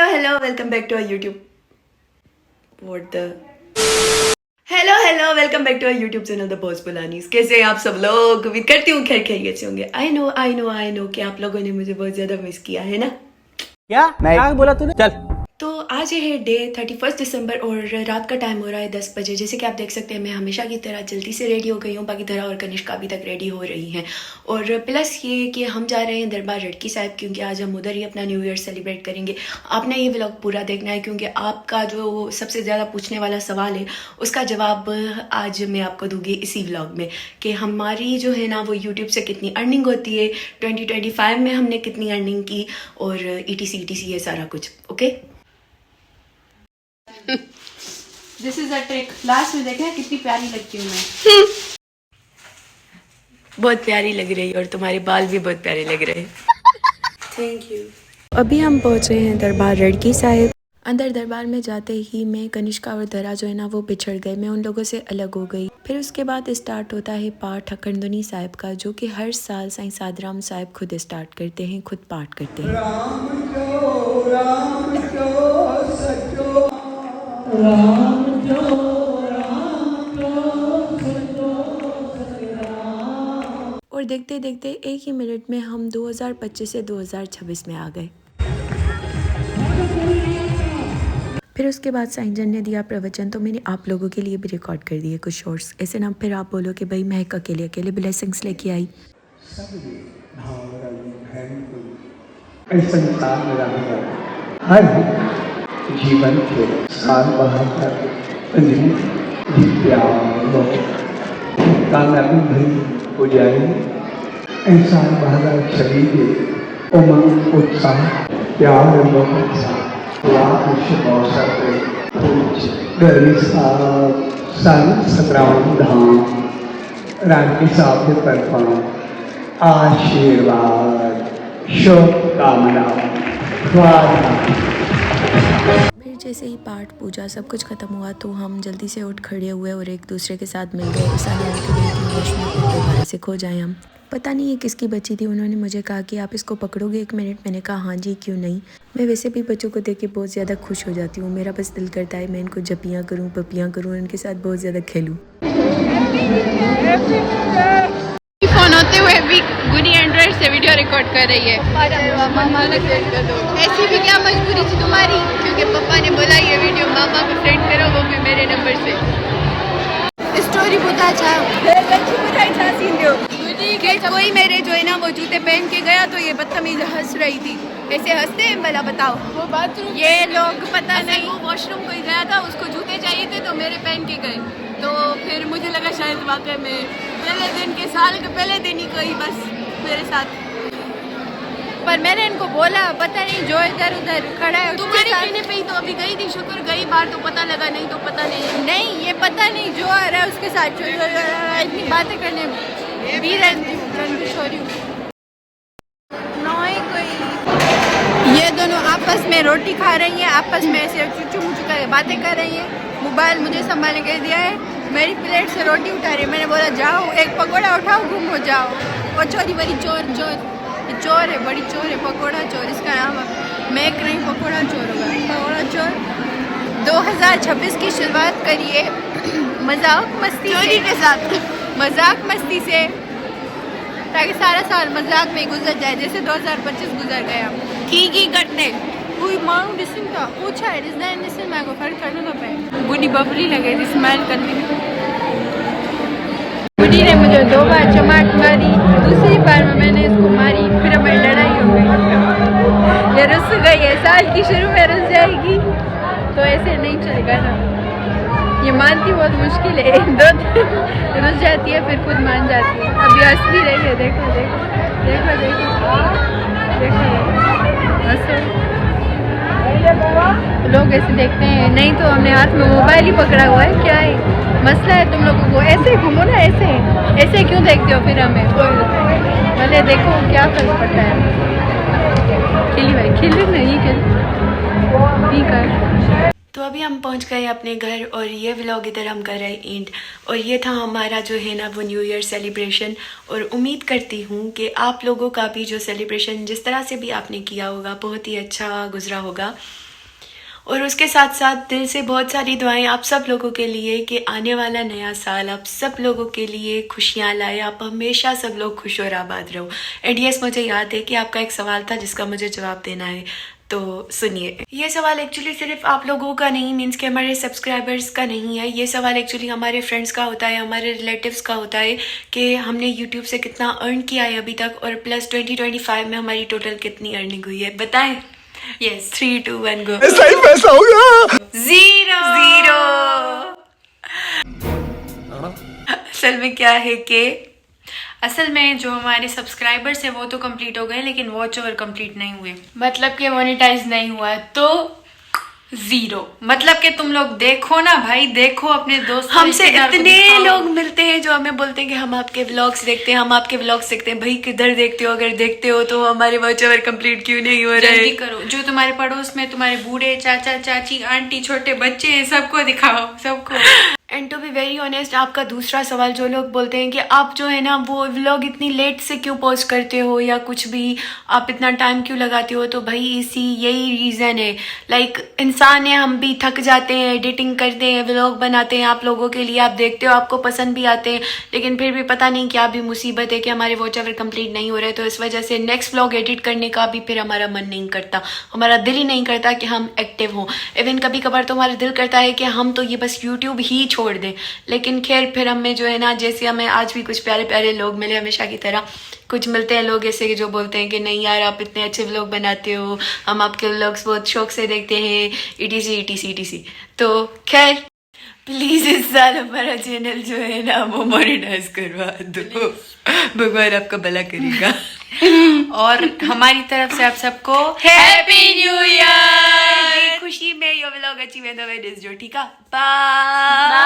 hello, welcome back to our YouTube. What the? Hello welcome back to our YouTube channel the boss बुलानीस। कैसे हैं आप सब लोग? उम्मीद करती हूँ खैर खैरियत से होंगे। आई नो कि आप लोगों ने मुझे बहुत ज्यादा मिस किया है ना। क्या बोला तूने? चल। तो आज है डे 31 दिसंबर और रात का टाइम हो रहा है 10 बजे। जैसे कि आप देख सकते हैं मैं हमेशा की तरह जल्दी से रेडी हो गई हूँ। बाकी धरा और कनिष्का अभी तक रेडी हो रही हैं। और प्लस ये कि हम जा रहे हैं दरबार रड़की साहिब, क्योंकि आज हम उधर ही अपना न्यू ईयर सेलिब्रेट करेंगे। आपने ये व्लॉग पूरा देखना है, क्योंकि आपका जो सबसे ज़्यादा पूछने वाला सवाल है उसका जवाब आज मैं आपको दूंगी इसी व्लॉग में, कि हमारी जो है ना वो यूट्यूब से कितनी अर्निंग होती है, 2025 में हमने कितनी अर्निंग की, और ETC ये सारा कुछ। Okay, this is a trick. Last में देखें कितनी प्यारी लगती हूँ मैं। बहुत प्यारी लग रही है और तुम्हारे बाल भी बहुत प्यारे लग रहे हैं। Thank you. अभी हम पहुँच रहे हैं दरबार रड़की साहिब। अंदर दरबार में जाते ही मैं कनिष्का और धरा जो है ना वो पिछड़ गए। मैं उन लोगों से अलग हो गई। फिर उसके बाद स्टार्ट होता है पाठ अखंडनी साहिब का, जो कि हर साल साईं साधराम साहिब खुद स्टार्ट करते हैं, खुद पाठ करते हैं। और देखते देखते एक ही मिनट में हम 2025 से 2026 में आ गए। फिर उसके बाद साईं जन ने दिया प्रवचन, तो मैंने आप लोगों के लिए भी रिकॉर्ड कर दिए कुछ शॉर्ट्स। ऐसे ना फिर आप बोलो कि भाई महक अकेले अकेले ब्लेसिंग्स लेके आई। हर जीवन के साल बहाकर हो जाए। ऐसा बहादुर शरीर उमंग उत्साह प्यार सतराम धाम रानी साहब के तरफा आशीर्वाद शुभकामना। फिर जैसे ही पाठ पूजा सब कुछ खत्म हुआ तो हम जल्दी से उठ खड़े हुए और एक दूसरे के साथ मिल गए। ऐसा नहीं कि दोबारा से खो जाए हम। पता नहीं ये किसकी बच्ची थी, उन्होंने मुझे कहा कि आप इसको पकड़ोगे 1 मिनट। मैंने कहा हाँ जी, क्यों नहीं। मैं वैसे भी बच्चों को देख के बहुत ज़्यादा खुश हो जाती हूँ। मेरा बस दिल करता है मैं इनको जपियाँ करूँ, पपियाँ करूँ, उनके साथ बहुत ज़्यादा खेलूँ। फोन होते हुए भी गुनी एंड्रॉइड से वीडियो रिकॉर्ड कर रही है। ऐसी भी क्या मजबूरी थी तुम्हारी, क्योंकि पापा ने बोला ये वीडियो मामा को सेंड करो, वो भी मेरे नंबर से। स्टोरी बता कि कोई मेरे जो है ना वो जूते पहन के गया तो ये बदतमीज हंस रही थी। ऐसे हंसते हैं भला, बताओ। वो बात ये लोग पता नहीं, वो वॉशरूम कोई गया था, उसको जूते चाहिए थे तो मेरे पहन के गए। तो फिर मुझे लगा शायद वाकई में पहले दिन के साल के पहले दिन ही कोई बस मेरे साथ। पर मैंने इनको बोला, पता नहीं जो इधर उधर खड़ा है तुम्हारे कहने पे ही तो अभी गई थी। शुक्र गई बार तो पता लगा, नहीं तो पता नहीं ये पता नहीं जो आ रहा है उसके साथ इतनी बातें करने भी रहती कोई। ये दोनों आपस में रोटी खा रही हैं, आपस में ऐसे चुचू मुचू कर बातें कर रही हैं। मोबाइल मुझे संभालने के दिया है, मेरी प्लेट से रोटी उठा रही है। मैंने बोला जाओ एक पकौड़ा उठाओ, गुम हो जाओ। और चोरी बड़ी चोर है, बड़ी चोर है, पकौड़ा चोर इसका नाम है। मैं एक नहीं, पकौड़ा चोर होगा, पकौड़ा चोर। 2026 की शुरुआत करिए मजाक मस्ती के साथ, मजाक मस्ती से, ताकि सारा साल मजाक में गुजर जाए, जैसे 2025 गुजर गया। ठीक ही करते कोई मांग डिसन का पूछा है, डिसन मैं को फर्क करने तो पे गुडी बबली लगे थी स्माइल करने। गुडी ने मुझे 2 बार चमाट मारी, दूसरी बार में मैंने इसको मारी, फिर हमारी लड़ाई हो गई। ये रुस गई है, साल की शुरू में रुस जाएगी तो ऐसे नहीं चलेगा ना। ये मानती बहुत मुश्किल है, 2 दिन रुस जाती है फिर खुद मान जाती है। अभी हंस भी रही है, देखो लोग ऐसे देखते हैं। नहीं तो हमने हाथ में मोबाइल ही पकड़ा हुआ है, क्या है मसला है तुम लोगों को? ऐसे घूमो ना, ऐसे क्यों देखते हो फिर हमें? भले देखो क्या फर्क पड़ता है। खिली भाई खिल नहीं कर। तो अभी हम पहुंच गए अपने घर और ये व्लॉग इधर हम कर रहे हैं एंड। और ये था हमारा जो है ना वो न्यू ईयर सेलिब्रेशन। और उम्मीद करती हूँ कि आप लोगों का भी जो सेलिब्रेशन जिस तरह से भी आपने किया होगा बहुत ही अच्छा गुजरा होगा। और उसके साथ साथ दिल से बहुत सारी दुआएं आप सब लोगों के लिए कि आने वाला नया साल आप सब लोगों के लिए खुशियाँ लाए, आप हमेशा सब लोग खुश और आबाद रहो। एंड यस, मुझे याद है कि आपका एक सवाल था जिसका मुझे जवाब देना है, तो सुनिए। ये सवाल एक्चुअली सिर्फ आप लोगों का नहीं, मीन्स कि हमारे सब्सक्राइबर्स का नहीं है। ये सवाल एक्चुअली हमारे फ्रेंड्स का होता है, हमारे रिलेटिव्स का होता है कि हमने यूट्यूब से कितना अर्न किया है अभी तक, और प्लस 2025 में हमारी टोटल कितनी अर्निंग हुई है, बताएं। यस, 3 2 1 गो। सही पैसा होगा। जीरो। असल में क्या है कि असल में जो हमारे सब्सक्राइबर्स है वो तो कंप्लीट हो गए, लेकिन वॉच ओवर कंप्लीट नहीं हुए, मतलब कि मोनेटाइज नहीं हुआ, तो 0। मतलब कि तुम लोग देखो ना भाई, देखो अपने दोस्तों हमसे रिश्तेदार को इतने दिखाओ। लोग मिलते हैं जो हमें बोलते हैं कि हम आपके व्लॉग्स देखते हैं, हम आपके व्लॉग्स देखते हैं। भाई किधर देखते हो? अगर देखते हो तो हमारे वॉच ओवर कंप्लीट क्यों नहीं हो रहा जल्दी है? करो, जो तुम्हारे पड़ोस में तुम्हारे बूढ़े चाचा चाची आंटी छोटे बच्चे हैं सबको दिखाओ, सबको। And to be very honest, आपका दूसरा सवाल, जो लोग बोलते हैं कि आप जो है ना वो व्लॉग इतनी लेट से क्यों पोस्ट करते हो या कुछ भी, आप इतना टाइम क्यों लगाते हो, तो भाई यही रीज़न है। लाइक इंसान है, हम भी थक जाते हैं, एडिटिंग करते हैं, व्लॉग बनाते हैं आप लोगों के लिए, आप देखते हो, आपको पसंद भी आते हैं, लेकिन फिर भी पता नहीं क्या भी मुसीबत है कि हमारे वॉच ओवर कंप्लीट नहीं हो रहे, तो इस वजह से नेक्स्ट व्लॉग एडिट करने का भी फिर हमारा मन नहीं करता, हमारा दिल ही नहीं करता कि हम एक्टिव हों। इवन कभी कभार तो हमारा दिल करता है कि हम तो ये बस यूट्यूब ही छोड़ दें, लेकिन खैर फिर हमें जो है ना, जैसे हमें आज भी कुछ प्यारे प्यारे लोग मिले हमेशा की तरह, कुछ मिलते हैं लोग ऐसे कि जो बोलते हैं कि नहीं यार आप इतने अच्छे व्लॉग बनाते हो, हम आपके व्लॉग्स बहुत शौक से देखते हैं, ETC। तो खैर प्लीज इस साल हमारा चैनल जो है ना वो मोनेटाइज करवा दो, भगवान आपका भला करेगा। और हमारी तरफ से आप सबको हैप्पी न्यू ईयर। खुशी में ये व्लॉग अच्छी वेंदो वे दिस जो, ठीक है, बाय।